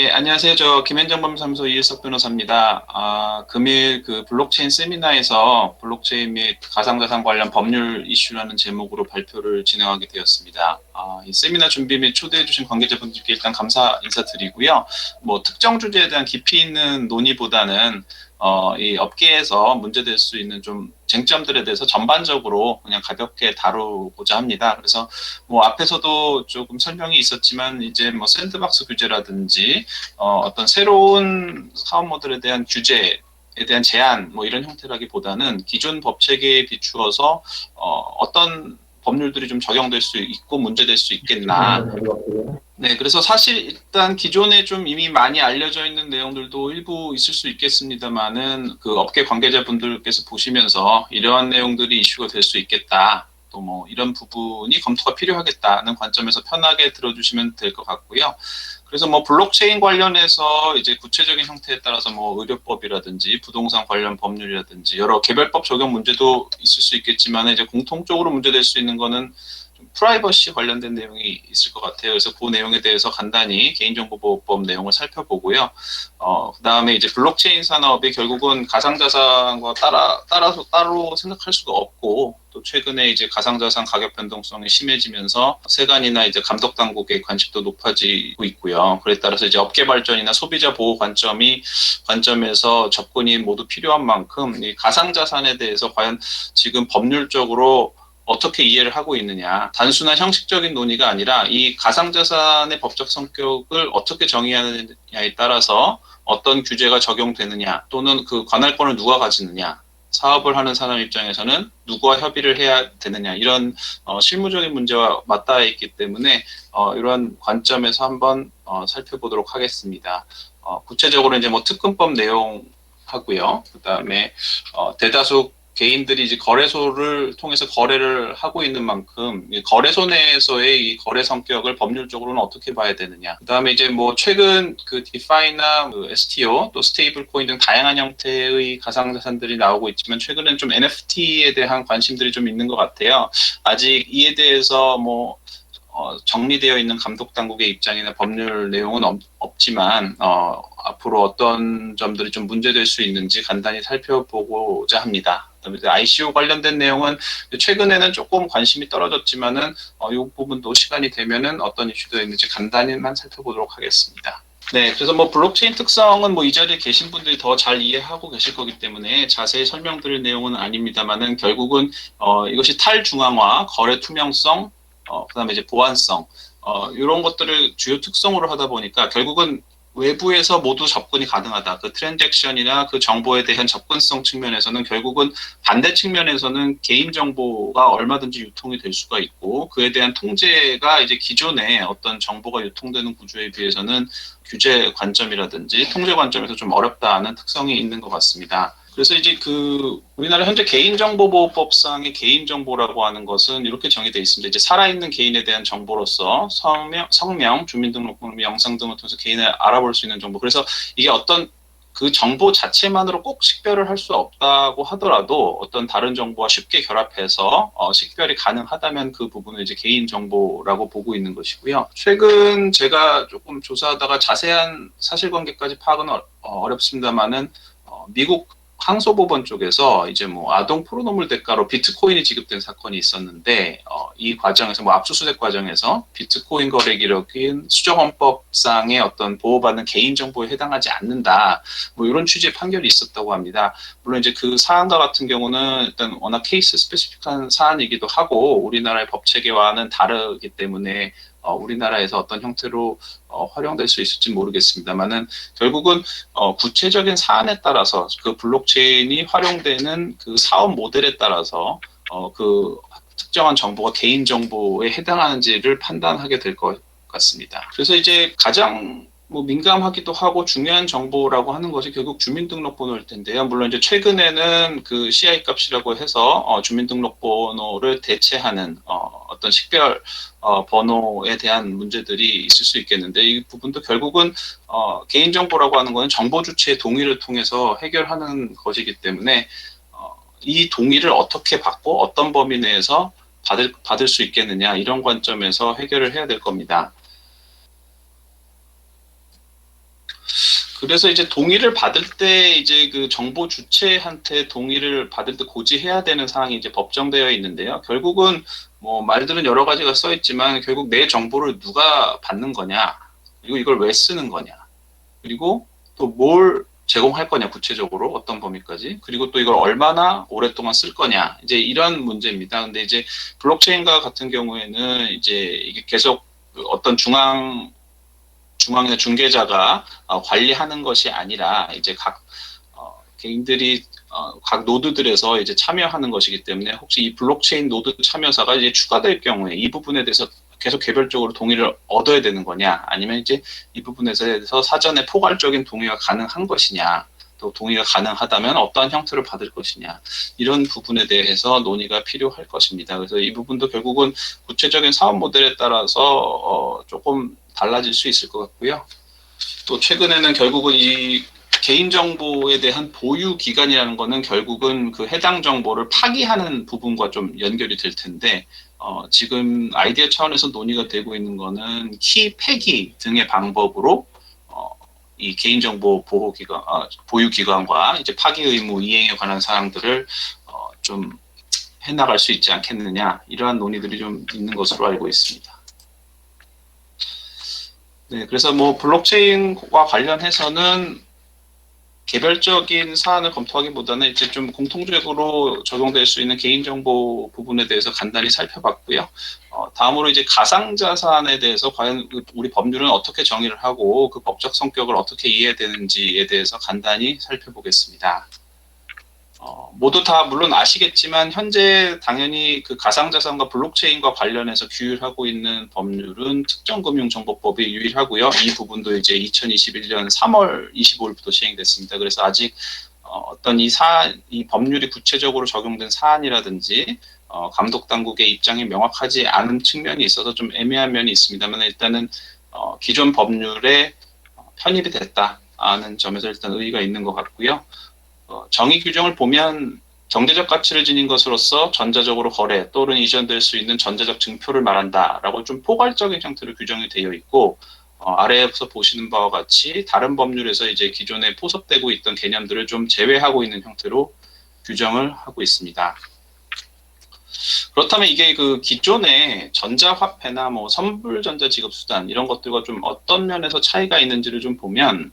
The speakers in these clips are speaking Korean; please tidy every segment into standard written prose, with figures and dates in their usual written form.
예, 안녕하세요. 저 김현정법사무소 이일석 변호사입니다. 금일 그 블록체인 세미나에서 블록체인 및 가상자산 관련 법률 이슈라는 제목으로 발표를 진행하게 되었습니다. 이 세미나 준비 및 초대해 주신 관계자분들께 일단 감사 인사드리고요. 뭐 특정 주제에 대한 깊이 있는 논의보다는 이 업계에서 문제될 수 있는 좀 쟁점들에 대해서 전반적으로 그냥 가볍게 다루고자 합니다. 그래서 뭐 앞에서도 조금 설명이 있었지만 이제 뭐 샌드박스 규제라든지 어떤 새로운 사업 모델에 대한 규제에 대한 제한 뭐 이런 형태라기보다는 기존 법 체계에 비추어서 어떤 법률들이 좀 적용될 수 있고 문제될 수 있겠나. 네, 그래서 사실 일단 기존에 좀 이미 많이 알려져 있는 내용들도 일부 있을 수 있겠습니다만은 그 업계 관계자분들께서 보시면서 이러한 내용들이 이슈가 될 수 있겠다. 또 뭐 이런 부분이 검토가 필요하겠다는 관점에서 편하게 들어주시면 될 것 같고요. 그래서 뭐 블록체인 관련해서 이제 구체적인 형태에 따라서 뭐 의료법이라든지 부동산 관련 법률이라든지 여러 개별법 적용 문제도 있을 수 있겠지만 이제 공통적으로 문제될 수 있는 거는 좀 프라이버시 관련된 내용이 있을 것 같아요. 그래서 그 내용에 대해서 간단히 개인정보보호법 내용을 살펴보고요. 그다음에 이제 블록체인 산업이 결국은 가상자산과 따라서 따로 생각할 수가 없고 또 최근에 이제 가상자산 가격 변동성이 심해지면서 세관이나 이제 감독 당국의 관심도 높아지고 있고요. 그에 따라서 이제 업계 발전이나 소비자 보호 관점에서 접근이 모두 필요한 만큼 이 가상자산에 대해서 과연 지금 법률적으로 어떻게 이해를 하고 있느냐. 단순한 형식적인 논의가 아니라 이 가상자산의 법적 성격을 어떻게 정의하느냐에 따라서 어떤 규제가 적용되느냐 또는 그 관할권을 누가 가지느냐. 사업을 하는 사람 입장에서는 누구와 협의를 해야 되느냐 이런 실무적인 문제와 맞닿아 있기 때문에 이러한 관점에서 한번 살펴보도록 하겠습니다. 구체적으로 이제 뭐 특근법 내용 하고요. 그다음에 대다수 개인들이 이제 거래소를 통해서 거래를 하고 있는 만큼 거래소 내에서의 이 거래 성격을 법률적으로는 어떻게 봐야 되느냐. 그다음에 이제 뭐 최근 그 디파이나 그 STO 또 스테이블 코인 등 다양한 형태의 가상자산들이 나오고 있지만 최근엔 좀 NFT에 대한 관심들이 좀 있는 것 같아요. 아직 이에 대해서 뭐 정리되어 있는 감독 당국의 입장이나 법률 내용은 없지만 앞으로 어떤 점들이 좀 문제될 수 있는지 간단히 살펴보고자 합니다. ICO 관련된 내용은 최근에는 조금 관심이 떨어졌지만은 이 부분도 시간이 되면은 어떤 이슈가 있는지 간단히만 살펴보도록 하겠습니다. 네, 그래서 뭐 블록체인 특성은 뭐 이 자리에 계신 분들이 더 잘 이해하고 계실 거기 때문에 자세히 설명드릴 내용은 아닙니다만은 결국은 이것이 탈중앙화, 거래 투명성, 그다음에 이제 보안성, 이런 것들을 주요 특성으로 하다 보니까 결국은 외부에서 모두 접근이 가능하다. 그 트랜잭션이나 그 정보에 대한 접근성 측면에서는 결국은 반대 측면에서는 개인 정보가 얼마든지 유통이 될 수가 있고 그에 대한 통제가 이제 기존의 어떤 정보가 유통되는 구조에 비해서는 규제 관점이라든지 통제 관점에서 좀 어렵다는 특성이 있는 것 같습니다. 그래서 이제 그 우리나라 현재 개인정보보호법상의 개인정보라고 하는 것은 이렇게 정의되어 있습니다. 이제 살아있는 개인에 대한 정보로서 성명, 주민등록번호, 영상 등을 통해서 개인을 알아볼 수 있는 정보. 그래서 이게 어떤 그 정보 자체만으로 꼭 식별을 할 수 없다고 하더라도 어떤 다른 정보와 쉽게 결합해서 식별이 가능하다면 그 부분을 이제 개인정보라고 보고 있는 것이고요. 최근 제가 조금 조사하다가 자세한 사실관계까지 파악은 어렵습니다만은 미국 항소법원 쪽에서 이제 뭐 아동 포르노물 대가로 비트코인이 지급된 사건이 있었는데 이 과정에서 뭐 압수수색 과정에서 비트코인 거래 기록인 수정헌법상의 어떤 보호받는 개인정보에 해당하지 않는다 뭐 이런 취지의 판결이 있었다고 합니다. 물론 이제 그 사안과 같은 경우는 일단 워낙 케이스 스페시픽한 사안이기도 하고 우리나라의 법 체계와는 다르기 때문에 우리나라에서 어떤 형태로 활용될 수 있을지 모르겠습니다만은 결국은 구체적인 사안에 따라서 그 블록체인이 활용되는 그 사업 모델에 따라서 그 특정한 정보가 개인 정보에 해당하는지를 판단하게 될 것 같습니다. 그래서 이제 가장 뭐 민감하기도 하고 중요한 정보라고 하는 것이 결국 주민등록번호일 텐데요. 물론 이제 최근에는 그 CI 값이라고 해서 주민등록번호를 대체하는 어떤 식별 번호에 대한 문제들이 있을 수 있겠는데 이 부분도 결국은 개인정보라고 하는 것은 정보 주체의 동의를 통해서 해결하는 것이기 때문에 이 동의를 어떻게 받고 어떤 범위 내에서 받을 수 있겠느냐 이런 관점에서 해결을 해야 될 겁니다. 그래서 이제 동의를 받을 때 이제 그 정보 주체한테 동의를 받을 때 고지해야 되는 사항이 이제 법정되어 있는데요. 결국은 뭐 말들은 여러 가지가 써 있지만 결국 내 정보를 누가 받는 거냐, 그리고 이걸 왜 쓰는 거냐, 그리고 또 뭘 제공할 거냐, 구체적으로 어떤 범위까지, 그리고 또 이걸 얼마나 오랫동안 쓸 거냐, 이제 이런 문제입니다. 근데 이제 블록체인과 같은 경우에는 이제 이게 계속 그 어떤 중앙의 중개자가 관리하는 것이 아니라 이제 각 개인들이 각 노드들에서 이제 참여하는 것이기 때문에 혹시 이 블록체인 노드 참여사가 이제 추가될 경우에 이 부분에 대해서 계속 개별적으로 동의를 얻어야 되는 거냐, 아니면 이제 이 부분에 대해서 사전에 포괄적인 동의가 가능한 것이냐, 또 동의가 가능하다면 어떠한 형태를 받을 것이냐, 이런 부분에 대해서 논의가 필요할 것입니다. 그래서 이 부분도 결국은 구체적인 사업 모델에 따라서 조금 달라질 수 있을 것 같고요. 또 최근에는 결국은 이 개인정보에 대한 보유 기간이라는 거는 결국은 그 해당 정보를 파기하는 부분과 좀 연결이 될 텐데, 지금 아이디어 차원에서 논의가 되고 있는 거는 키 폐기 등의 방법으로 이 개인정보 보호 기간, 보유 기간과 이제 파기 의무 이행에 관한 사항들을 좀 해나갈 수 있지 않겠느냐, 이러한 논의들이 좀 있는 것으로 알고 있습니다. 네, 그래서 뭐 블록체인과 관련해서는 개별적인 사안을 검토하기보다는 이제 좀 공통적으로 적용될 수 있는 개인정보 부분에 대해서 간단히 살펴봤고요. 다음으로 이제 가상자산에 대해서 과연 우리 법률은 어떻게 정의를 하고 그 법적 성격을 어떻게 이해해야 되는지에 대해서 간단히 살펴보겠습니다. 모두 다 물론 아시겠지만 현재 당연히 그 가상자산과 블록체인과 관련해서 규율하고 있는 법률은 특정금융정보법이 유일하고요. 이 부분도 이제 2021년 3월 25일부터 시행됐습니다. 그래서 아직 어떤 이 법률이 구체적으로 적용된 사안이라든지 감독 당국의 입장이 명확하지 않은 측면이 있어서 좀 애매한 면이 있습니다만, 일단은 기존 법률에 편입이 됐다는 점에서 일단 의의가 있는 것 같고요. 정의 규정을 보면 경제적 가치를 지닌 것으로서 전자적으로 거래 또는 이전될 수 있는 전자적 증표를 말한다라고 좀 포괄적인 형태로 규정이 되어 있고, 아래에서 보시는 바와 같이 다른 법률에서 이제 기존에 포섭되고 있던 개념들을 좀 제외하고 있는 형태로 규정을 하고 있습니다. 그렇다면 이게 그 기존의 전자화폐나 뭐 선불전자지급수단 이런 것들과 좀 어떤 면에서 차이가 있는지를 좀 보면,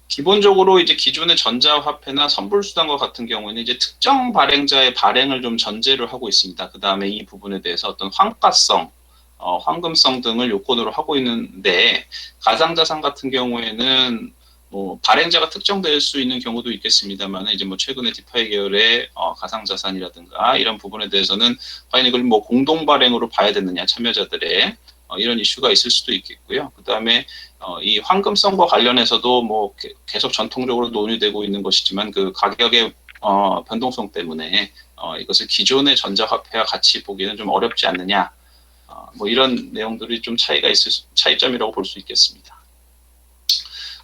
기본적으로 이제 기존의 전자화폐나 선불수단과 같은 경우에는 이제 특정 발행자의 발행을 좀 전제로 하고 있습니다. 그 다음에 이 부분에 대해서 어떤 환가성, 황금성 등을 요건으로 하고 있는데, 가상자산 같은 경우에는 뭐 발행자가 특정될 수 있는 경우도 있겠습니다만, 이제 뭐 최근에 디파이 계열의 가상자산이라든가 이런 부분에 대해서는 과연 이걸 뭐 공동 발행으로 봐야 되느냐, 참여자들의 이런 이슈가 있을 수도 있겠고요. 그 다음에 이 황금성과 관련해서도 뭐 계속 전통적으로 논의되고 있는 것이지만 그 가격의 변동성 때문에 이것을 기존의 전자화폐와 같이 보기는 좀 어렵지 않느냐, 뭐 이런 내용들이 좀 차이점이라고 볼 수 있겠습니다.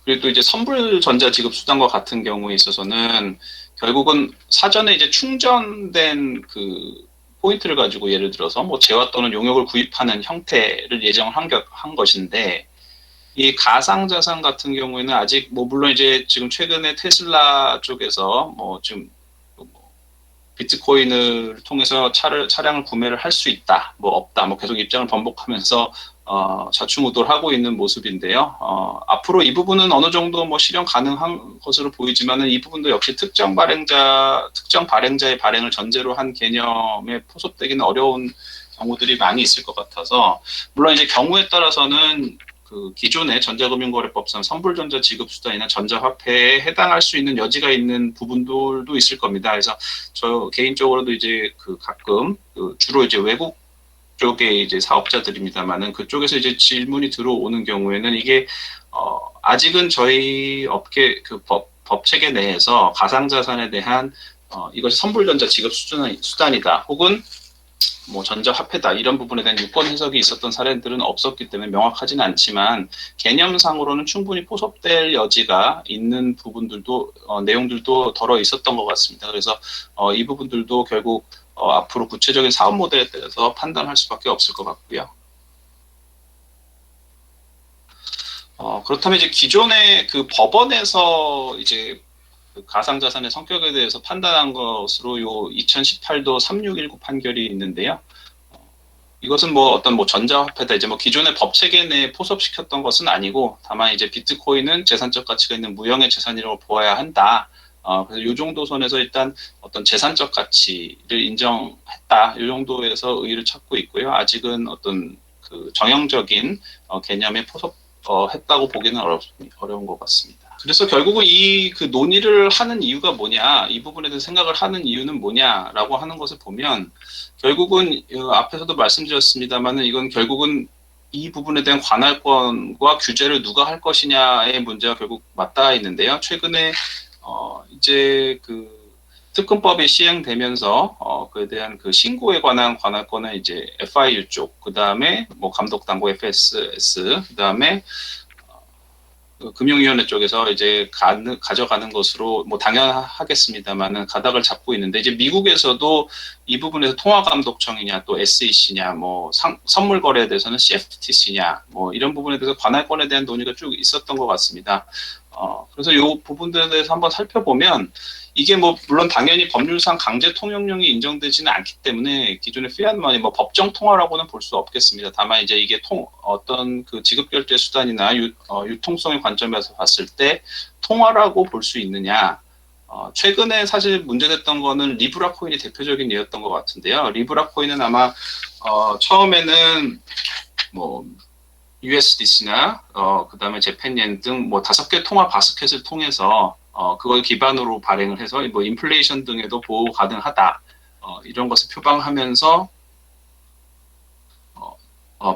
그리고 또 이제 선불 전자지급 수단과 같은 경우에 있어서는 결국은 사전에 이제 충전된 그 포인트를 가지고 예를 들어서 뭐 재화 또는 용역을 구입하는 형태를 예정을 한 것인데, 이 가상자산 같은 경우에는 아직 뭐 물론 이제 지금 최근에 테슬라 쪽에서 뭐 지금 비트코인을 통해서 차량을 구매를 할 수 있다, 뭐 없다, 뭐 계속 입장을 번복하면서 좌충우돌 하고 있는 모습인데요. 앞으로 이 부분은 어느 정도 뭐 실현 가능한 것으로 보이지만은 이 부분도 역시 특정 발행자의 발행을 전제로 한 개념에 포섭되기는 어려운 경우들이 많이 있을 것 같아서, 물론 이제 경우에 따라서는 그 기존의 전자금융거래법상 선불전자지급수단이나 전자화폐에 해당할 수 있는 여지가 있는 부분들도 있을 겁니다. 그래서 저 개인적으로도 이제 그 가끔 주로 이제 외국 쪽의 이제 사업자들입니다만은 그쪽에서 이제 질문이 들어오는 경우에는 이게 아직은 저희 업계 그 법 체계 내에서 가상자산에 대한 이것이 선불전자 지급 수단이다, 혹은 뭐 전자화폐다, 이런 부분에 대한 유권 해석이 있었던 사례들은 없었기 때문에 명확하지는 않지만, 개념상으로는 충분히 포섭될 여지가 있는 부분들도 내용들도 덜어 있었던 것 같습니다. 그래서 이 부분들도 결국 앞으로 구체적인 사업 모델에 따라서 판단할 수밖에 없을 것 같고요. 그렇다면 이제 기존의 그 법원에서 이제 그 가상자산의 성격에 대해서 판단한 것으로 요 2018도 3619 판결이 있는데요. 이것은 뭐 어떤 뭐 전자화폐다 이제 뭐 기존의 법 체계 내에 포섭시켰던 것은 아니고 다만 이제 비트코인은 재산적 가치가 있는 무형의 재산이라고 보아야 한다. 그래서 이 정도 선에서 일단 어떤 재산적 가치를 인정했다. 이 정도에서 의의를 찾고 있고요. 아직은 어떤 그 정형적인 개념에 포섭했다고 보기는 어려운 것 같습니다. 그래서 결국은 이 그 논의를 하는 이유가 뭐냐, 이 부분에 대해서 생각을 하는 이유는 뭐냐라고 하는 것을 보면 결국은 앞에서도 말씀드렸습니다만은 이건 결국은 이 부분에 대한 관할권과 규제를 누가 할 것이냐의 문제가 결국 맞닿아 있는데요. 최근에 이제 그 특검법이 시행되면서 그에 대한 그 신고에 관한 관할권은 이제 FIU 쪽, 그 다음에 뭐 감독당국 FSS, 그 다음에 금융위원회 쪽에서 이제 가져가는 것으로 뭐 당연하겠습니다만은 가닥을 잡고 있는데 이제 미국에서도 이 부분에서 통화감독청이냐 또 SEC냐 뭐 선물 거래에 대해서는 CFTC냐 뭐 이런 부분에 대해서 관할권에 대한 논의가 쭉 있었던 것 같습니다. 그래서 이 부분들에 대해서 한번 살펴보면 이게 뭐 물론 당연히 법률상 강제 통용령이 인정되지는 않기 때문에 기존의 피앗머니 뭐 법정 통화라고는 볼 수 없겠습니다. 다만 이제 이게 어떤 그 지급 결제 수단이나 유통성의 관점에서 봤을 때 통화라고 볼 수 있느냐. 최근에 사실 문제됐던 거는 리브라 코인이 대표적인 예였던 것 같은데요. 리브라 코인은 아마 처음에는 뭐 USDC나 그다음에 재팬옌 등 뭐 5개 통화 바스켓을 통해서 그걸 기반으로 발행을 해서 뭐 인플레이션 등에도 보호 가능하다. 이런 것을 표방하면서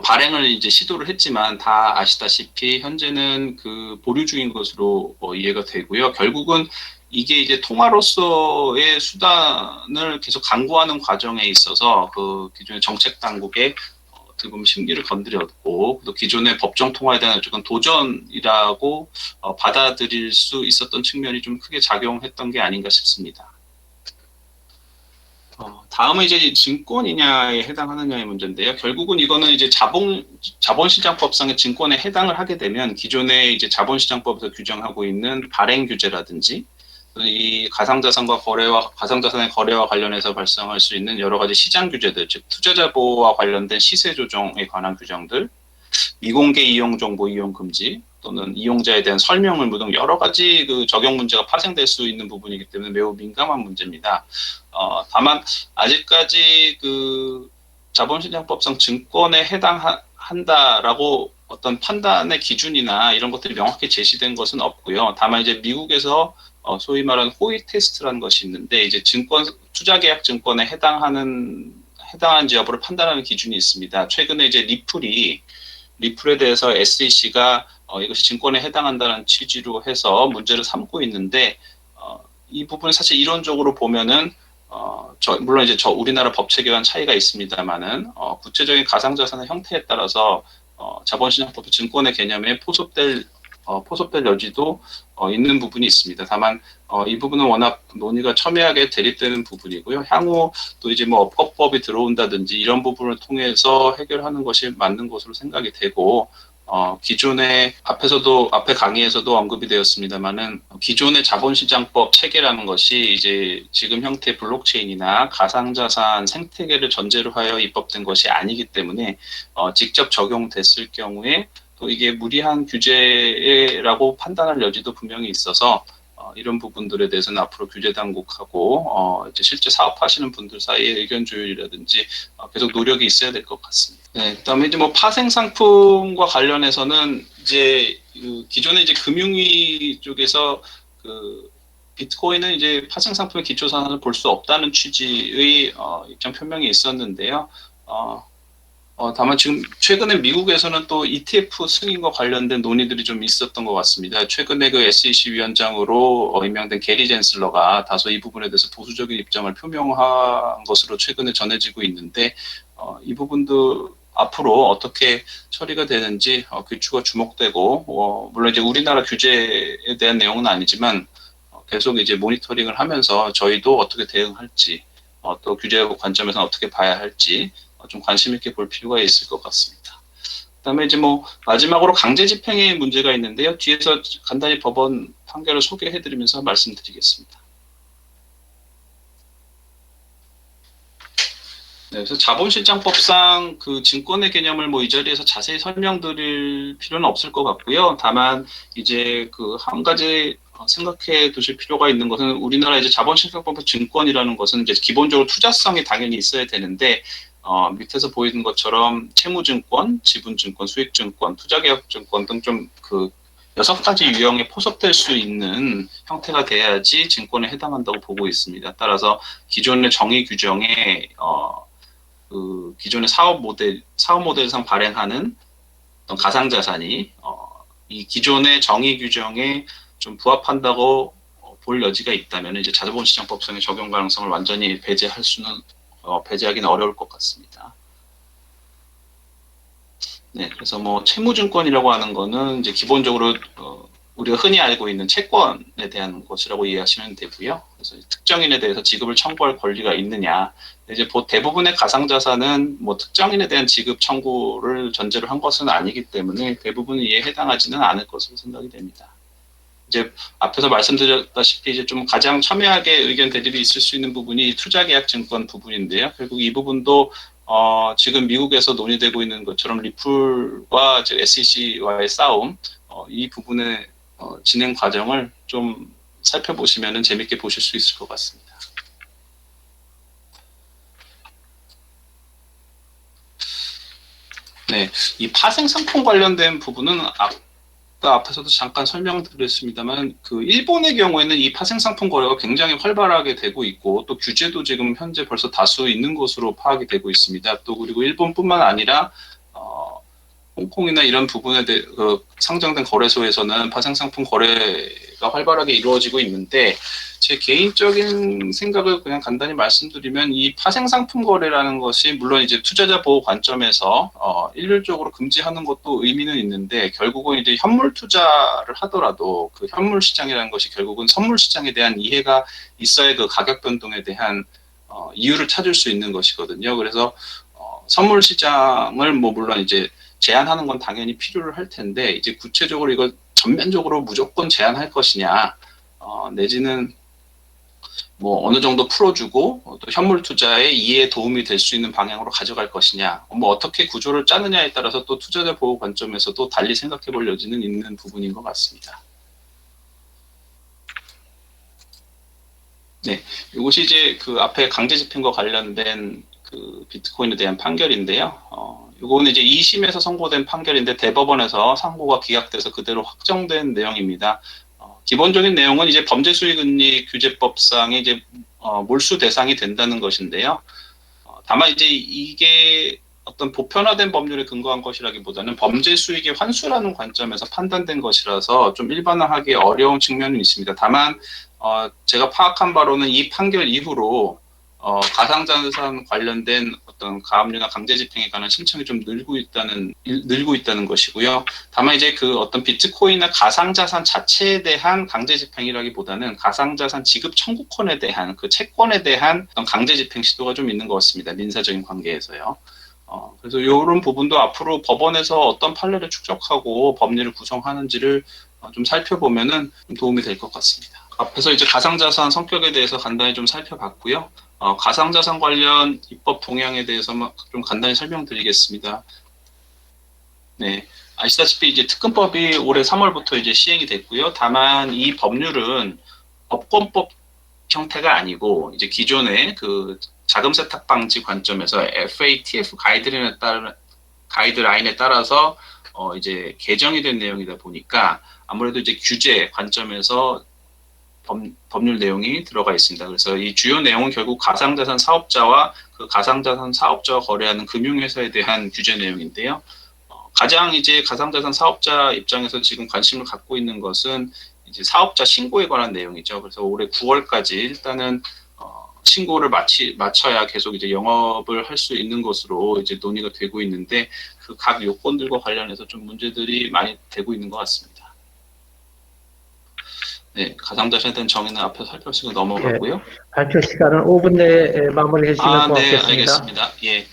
발행을 이제 시도를 했지만 다 아시다시피 현재는 그 보류 중인 것으로 이해가 되고요. 결국은 이게 이제 통화로서의 수단을 계속 강구하는 과정에 있어서 그 기존의 정책 당국의 어떻게 보면 심기를 건드렸고 또 기존의 법정 통화에 대한 어쨌든 도전이라고 받아들일 수 있었던 측면이 좀 크게 작용했던 게 아닌가 싶습니다. 다음은 이제 증권이냐에 해당하느냐의 문제인데요. 결국은 이거는 이제 자본시장법상의 증권에 해당을 하게 되면 기존의 이제 자본시장법에서 규정하고 있는 발행 규제라든지 이 가상자산의 거래와 관련해서 발생할 수 있는 여러 가지 시장 규제들, 즉 투자자 보호와 관련된 시세 조정에 관한 규정들, 미공개 이용 정보 이용 금지 또는 이용자에 대한 설명을 묻은 여러 가지 그 적용 문제가 파생될 수 있는 부분이기 때문에 매우 민감한 문제입니다. 다만 아직까지 그 자본시장법상 증권에 해당한다라고 어떤 판단의 기준이나 이런 것들이 명확히 제시된 것은 없고요. 다만 이제 미국에서 소위 말하는 호의 테스트라는 것이 있는데 이제 투자계약 증권에 해당하는지 여부를 판단하는 기준이 있습니다. 최근에 이제 리플에 대해서 SEC가 이것이 증권에 해당한다는 취지로 해서 문제를 삼고 있는데 이 부분은 사실 이론적으로 보면은 물론 이제 우리나라 법 체계와는 차이가 있습니다만은 구체적인 가상자산의 형태에 따라서 자본시장법 증권의 개념에 포섭될 여지도 있는 부분이 있습니다. 다만 이 부분은 워낙 논의가 첨예하게 대립되는 부분이고요. 향후 또 이제 뭐 업거법이 들어온다든지 이런 부분을 통해서 해결하는 것이 맞는 것으로 생각이 되고 기존의 앞에 강의에서도 언급이 되었습니다만은 기존의 자본시장법 체계라는 것이 이제 지금 형태 블록체인이나 가상자산 생태계를 전제로 하여 입법된 것이 아니기 때문에 직접 적용됐을 경우에 또 이게 무리한 규제라고 판단할 여지도 분명히 있어서 이런 부분들에 대해서는 앞으로 규제 당국하고 이제 실제 사업하시는 분들 사이의 의견 조율이라든지 계속 노력이 있어야 될 것 같습니다. 네, 그다음에 이제 뭐 파생 상품과 관련해서는 이제 기존에 이제 금융위 쪽에서 그 비트코인은 이제 파생 상품의 기초 자산을 볼 수 없다는 취지의 입장 표명이 있었는데요. 다만 지금 최근에 미국에서는 또 ETF 승인과 관련된 논의들이 좀 있었던 것 같습니다. 최근에 그 SEC 위원장으로 임명된 게리 젠슬러가 다소 이 부분에 대해서 보수적인 입장을 표명한 것으로 최근에 전해지고 있는데 이 부분도 앞으로 어떻게 처리가 되는지 귀추가 주목되고 물론 이제 우리나라 규제에 대한 내용은 아니지만 계속 이제 모니터링을 하면서 저희도 어떻게 대응할지 또 규제 관점에서 어떻게 봐야 할지 좀 관심 있게 볼 필요가 있을 것 같습니다. 그다음에 이제 뭐 마지막으로 강제 집행의 문제가 있는데요. 뒤에서 간단히 법원 판결을 소개해드리면서 말씀드리겠습니다. 네, 그래서 자본시장법상 그 증권의 개념을 뭐 이 자리에서 자세히 설명드릴 필요는 없을 것 같고요. 다만 이제 그 한 가지 생각해 두실 필요가 있는 것은 우리나라 이제 자본시장법의 증권이라는 것은 이제 기본적으로 투자성이 당연히 있어야 되는데 밑에서 보이는 것처럼 채무증권, 지분증권, 수익증권, 투자개혁증권 등 좀 그 6가지 유형에 포섭될 수 있는 형태가 돼야지 증권에 해당한다고 보고 있습니다. 따라서 기존의 정의 규정에 그 기존의 사업 모델상 발행하는 어떤 가상자산이 이 기존의 정의 규정에 좀 부합한다고 볼 여지가 있다면 이제 자본시장법상의 적용 가능성을 완전히 배제하기는 어려울 것 같습니다. 네, 그래서 뭐 채무증권이라고 하는 거는 이제 기본적으로 우리가 흔히 알고 있는 채권에 대한 것이라고 이해하시면 되고요. 그래서 특정인에 대해서 지급을 청구할 권리가 있느냐. 이제 대부분의 가상자산은 뭐 특정인에 대한 지급 청구를 전제로 한 것은 아니기 때문에 대부분 이에 해당하지는 않을 것으로 생각이 됩니다. 이제 앞에서 말씀드렸다시피 이제 좀 가장 첨예하게 의견 대립이 있을 수 있는 부분이 투자계약증권 부분인데요. 결국 이 부분도 지금 미국에서 논의되고 있는 것처럼 리플과 SEC와의 싸움, 이 부분의 진행 과정을 좀 살펴보시면 재밌게 보실 수 있을 것 같습니다. 네, 이 파생상품 관련된 부분은 앞에서도 잠깐 설명드렸습니다만 그 일본의 경우에는 이 파생상품 거래가 굉장히 활발하게 되고 있고 또 규제도 지금 현재 벌써 다수 있는 것으로 파악이 되고 있습니다. 또 그리고 일본뿐만 아니라 홍콩이나 이런 부분에 상장된 거래소에서는 파생상품 거래가 활발하게 이루어지고 있는데 제 개인적인 생각을 그냥 간단히 말씀드리면 이 파생상품 거래라는 것이 물론 이제 투자자 보호 관점에서 일률적으로 금지하는 것도 의미는 있는데 결국은 이제 현물 투자를 하더라도 그 현물 시장이라는 것이 결국은 선물 시장에 대한 이해가 있어야 그 가격 변동에 대한 이유를 찾을 수 있는 것이거든요. 그래서 선물 시장을 뭐 물론 이제 제한하는 건 당연히 필요를 할 텐데 이제 구체적으로 이걸 전면적으로 무조건 제한할 것이냐 내지는 뭐 어느 정도 풀어주고 또 현물 투자의 이해에 도움이 될 수 있는 방향으로 가져갈 것이냐 뭐 어떻게 구조를 짜느냐에 따라서 또 투자자 보호 관점에서도 달리 생각해 볼 여지는 있는 부분인 것 같습니다. 네, 이것이 이제 그 앞에 강제 집행과 관련된 그 비트코인에 대한 판결인데요. 이거는 이제 2심에서 선고된 판결인데 대법원에서 상고가 기각돼서 그대로 확정된 내용입니다. 기본적인 내용은 이제 범죄수익은닉규제법상의 이제 몰수 대상이 된다는 것인데요. 다만 이제 이게 어떤 보편화된 법률에 근거한 것이라기보다는 범죄수익의 환수라는 관점에서 판단된 것이라서 좀 일반화하기 어려운 측면은 있습니다. 다만 제가 파악한 바로는 이 판결 이후로 가상자산 관련된 어떤 가압류나 강제 집행에 관한 신청이 좀 늘고 있다는 것이고요. 다만 이제 그 어떤 비트코인이나 가상자산 자체에 대한 강제 집행이라기보다는 가상자산 지급 청구권에 대한 그 채권에 대한 어떤 강제 집행 시도가 좀 있는 것 같습니다. 민사적인 관계에서요. 그래서 이런 부분도 앞으로 법원에서 어떤 판례를 축적하고 법리를 구성하는지를 좀 살펴보면은 도움이 될 것 같습니다. 앞에서 이제 가상자산 성격에 대해서 간단히 좀 살펴봤고요. 가상자산 관련 입법 동향에 대해서 좀 간단히 설명드리겠습니다. 네, 아시다시피 이제 특검법이 올해 3월부터 이제 시행이 됐고요. 다만 이 법률은 업권법 형태가 아니고 이제 기존의 그 자금 세탁 방지 관점에서 FATF 가이드라인에 따라서 이제 개정이 된 내용이다 보니까 아무래도 이제 규제 관점에서 법률 내용이 들어가 있습니다. 그래서 이 주요 내용은 결국 가상자산 사업자와 그 가상자산 사업자와 거래하는 금융회사에 대한 규제 내용인데요. 가장 이제 가상자산 사업자 입장에서 지금 관심을 갖고 있는 것은 이제 사업자 신고에 관한 내용이죠. 그래서 올해 9월까지 일단은 신고를 마쳐야 계속 이제 영업을 할 수 있는 것으로 이제 논의가 되고 있는데 그 각 요건들과 관련해서 좀 문제들이 많이 되고 있는 것 같습니다. 네, 가상자산에 대한 정의는 앞에 살펴보시고 넘어가고요. 발표 시간은 5분 내에 마무리해 주시면 고맙겠습니다. 네, 알겠습니다. 예,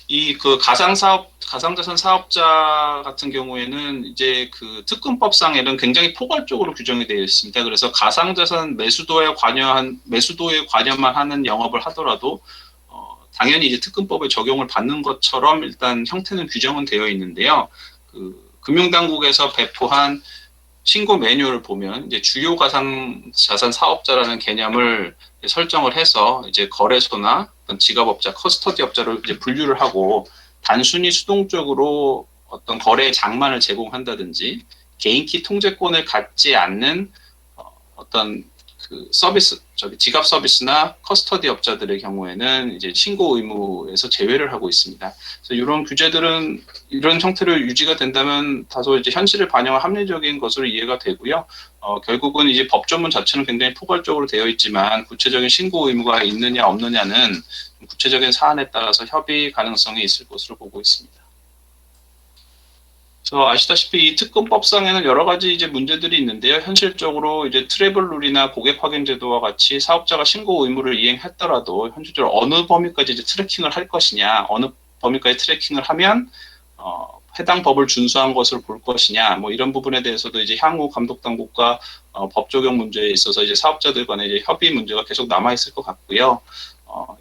이 그 가상사업 가상자산 사업자 같은 경우에는 이제 그 특근법상에는 굉장히 포괄적으로 규정이 되어 있습니다. 그래서 가상자산 매수도에 관여만 하는 영업을 하더라도 당연히 이제 특근법의 적용을 받는 것처럼 일단 형태는 규정은 되어 있는데요. 그 금융당국에서 배포한 신고 매뉴얼을 보면 이제 주요 가상자산 사업자라는 개념을 설정을 해서 이제 거래소나 어떤 지갑업자, 커스터디업자를 이제 분류를 하고 단순히 수동적으로 어떤 거래 장만을 제공한다든지 개인키 통제권을 갖지 않는 어떤 그 서비스, 지갑 서비스나 커스터디 업자들의 경우에는 이제 신고 의무에서 제외를 하고 있습니다. 그래서 이런 규제들은 이런 형태로 유지가 된다면 다소 이제 현실을 반영한 합리적인 것으로 이해가 되고요. 결국은 이제 법조문 자체는 굉장히 포괄적으로 되어 있지만 구체적인 신고 의무가 있느냐 없느냐는 구체적인 사안에 따라서 협의 가능성이 있을 것으로 보고 있습니다. 아시다시피 이 특검법상에는 여러 가지 이제 문제들이 있는데요. 현실적으로 이제 트래블 룰이나 고객 확인 제도와 같이 사업자가 신고 의무를 이행했더라도 현실적으로 어느 범위까지 이제 트래킹을 할 것이냐, 어느 범위까지 트래킹을 하면 해당 법을 준수한 것을 볼 것이냐, 뭐 이런 부분에 대해서도 이제 향후 감독 당국과 법 적용 문제에 있어서 이제 사업자들 간의 이제 협의 문제가 계속 남아 있을 것 같고요.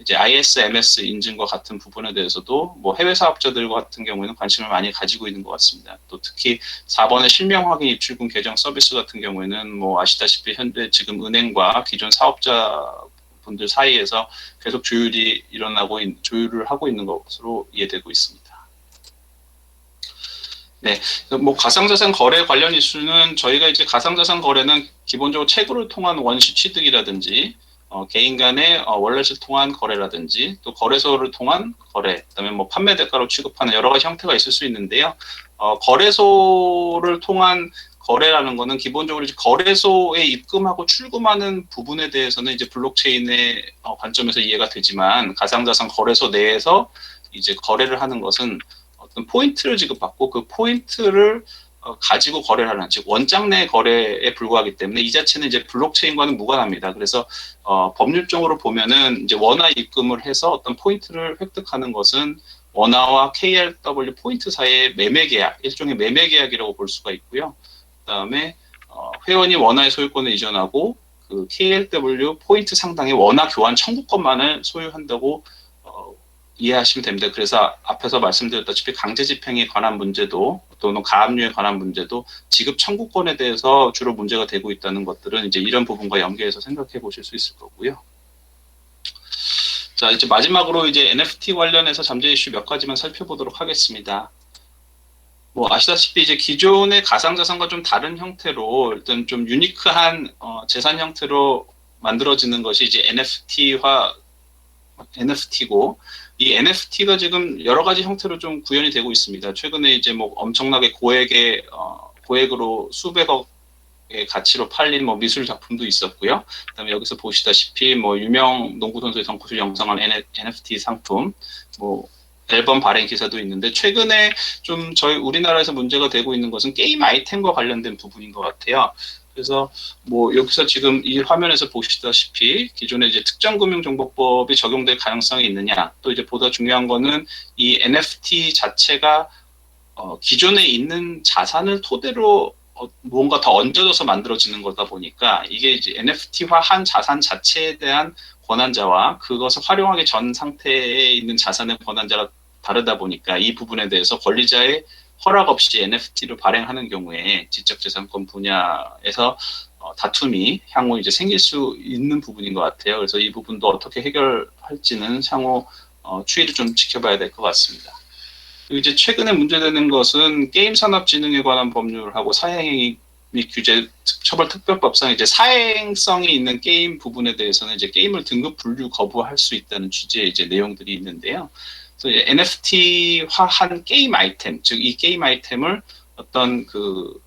이제 ISMS 인증과 같은 부분에 대해서도 뭐 해외 사업자들 같은 경우에는 관심을 많이 가지고 있는 것 같습니다. 또 특히 4번의 실명 확인 입출금 계정 서비스 같은 경우에는 뭐 아시다시피 현재 지금 은행과 기존 사업자 분들 사이에서 계속 조율을 하고 있는 것으로 이해되고 있습니다. 네, 뭐 가상자산 거래 관련 이슈는 저희가 이제 가상자산 거래는 기본적으로 채굴을 통한 원시 취득이라든지 개인 간의 월렛을 통한 거래라든지 또 거래소를 통한 거래, 그다음에 뭐 판매 대가로 취급하는 여러 가지 형태가 있을 수 있는데요. 거래소를 통한 거래라는 거는 기본적으로 이제 거래소에 입금하고 출금하는 부분에 대해서는 이제 블록체인의 관점에서 이해가 되지만 가상자산 거래소 내에서 이제 거래를 하는 것은 어떤 포인트를 지급받고 그 포인트를 가지고 거래를 하는, 즉 원장 내 거래에 불과하기 때문에 이 자체는 이제 블록체인과는 무관합니다. 그래서 법률적으로 보면은 이제 원화 입금을 해서 어떤 포인트를 획득하는 것은 원화와 KRW 포인트 사이의 매매 계약, 일종의 매매 계약이라고 볼 수가 있고요. 그다음에 회원이 원화의 소유권을 이전하고 그 KLW 포인트 상당의 원화 교환 청구권만을 소유한다고 이해하시면 됩니다. 그래서 앞에서 말씀드렸다시피 강제 집행에 관한 문제도 또는 가압류에 관한 문제도 지급 청구권에 대해서 주로 문제가 되고 있다는 것들은 이제 이런 부분과 연계해서 생각해 보실 수 있을 거고요. 자, 이제 마지막으로 이제 NFT 관련해서 잠재 이슈 몇 가지만 살펴보도록 하겠습니다. 뭐 아시다시피 이제 기존의 가상자산과 좀 다른 형태로 일단 좀 유니크한 재산 형태로 만들어지는 것이 이제 NFT고 이 NFT가 지금 여러 가지 형태로 좀 구현이 되고 있습니다. 최근에 이제 뭐 엄청나게 고액으로 수백억의 가치로 팔린 뭐 미술 작품도 있었고요. 그다음에 여기서 보시다시피 뭐 유명 농구 선수의 덩크슛 영상한 NFT 상품, 뭐 앨범 발행 기사도 있는데 최근에 좀 저희 우리나라에서 문제가 되고 있는 것은 게임 아이템과 관련된 부분인 것 같아요. 그래서 뭐 여기서 지금 이 화면에서 보시다시피 기존에 이제 특정금융정보법이 적용될 가능성이 있느냐, 또 이제 보다 중요한 거는 이 NFT 자체가 기존에 있는 자산을 토대로 뭔가 더 얹어져서 만들어지는 거다 보니까 이게 이제 NFT화한 자산 자체에 대한 권한자와 그것을 활용하기 전 상태에 있는 자산의 권한자가 다르다 보니까 이 부분에 대해서 권리자의 허락 없이 NFT를 발행하는 경우에 지적재산권 분야에서 다툼이 향후 이제 생길 수 있는 부분인 것 같아요. 그래서 이 부분도 어떻게 해결할지는 향후 추이를 좀 지켜봐야 될 것 같습니다. 그리고 이제 최근에 문제되는 것은 게임산업진흥에 관한 법률하고 사행위 및 규제 처벌특별법상 이제 사행성이 있는 게임 부분에 대해서는 이제 게임을 등급 분류 거부할 수 있다는 취지의 이제 내용들이 있는데요. 그래서 NFT화한 게임 아이템, 즉 이 게임 아이템을 어떤 그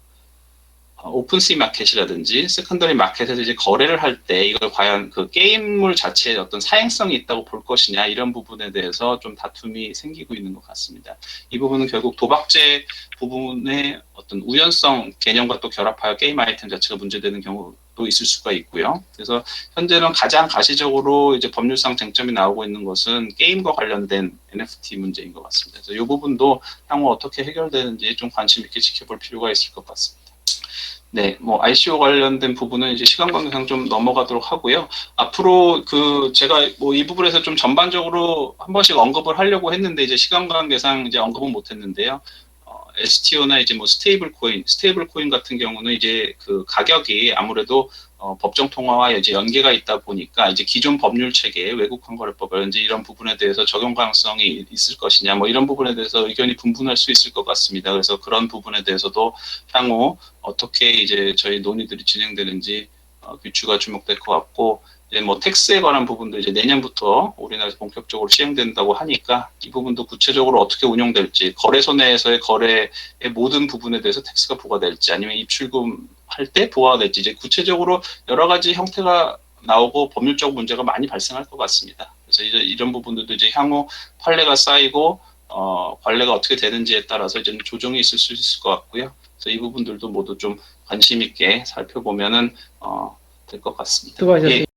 오픈시 마켓이라든지 세컨더리 마켓에서 이제 거래를 할 때 이걸 과연 그 게임물 자체에 어떤 사행성이 있다고 볼 것이냐, 이런 부분에 대해서 좀 다툼이 생기고 있는 것 같습니다. 이 부분은 결국 도박죄 부분의 어떤 우연성 개념과 또 결합하여 게임 아이템 자체가 문제되는 경우도 또 있을 수가 있고요. 그래서 현재는 가장 가시적으로 이제 법률상 쟁점이 나오고 있는 것은 게임과 관련된 NFT 문제인 것 같습니다. 그래서 이 부분도 향후 어떻게 해결되는지 좀 관심 있게 지켜볼 필요가 있을 것 같습니다. 네, 뭐 ICO 관련된 부분은 이제 시간 관계상 좀 넘어가도록 하고요. 앞으로 제가 뭐 이 부분에서 좀 전반적으로 한 번씩 언급을 하려고 했는데 이제 시간 관계상 이제 언급은 못했는데요. STO나 이제 뭐 스테이블 코인 같은 경우는 이제 그 가격이 아무래도 법정 통화와 이제 연계가 있다 보니까 이제 기존 법률 체계, 외국 환거래법 이제 이런 부분에 대해서 적용 가능성이 있을 것이냐, 뭐 이런 부분에 대해서 의견이 분분할 수 있을 것 같습니다. 그래서 그런 부분에 대해서도 향후 어떻게 이제 저희 논의들이 진행되는지 귀추가 주목될 것 같고, 이제 뭐 텍스에 관한 부분도 이제 내년부터 우리나라에서 본격적으로 시행된다고 하니까 이 부분도 구체적으로 어떻게 운영될지, 거래소 내에서의 거래의 모든 부분에 대해서 텍스가 부과될지 아니면 입출금 할 때 부과가 될지 이제 구체적으로 여러 가지 형태가 나오고 법률적 문제가 많이 발생할 것 같습니다. 그래서 이제 이런 부분들도 이제 향후 판례가 쌓이고 관례가 어떻게 되는지에 따라서 이제 조정이 있을 수 있을 것 같고요. 그래서 이 부분들도 모두 좀 관심 있게 살펴보면은 될 것 같습니다. 수고하셨습니다. 예.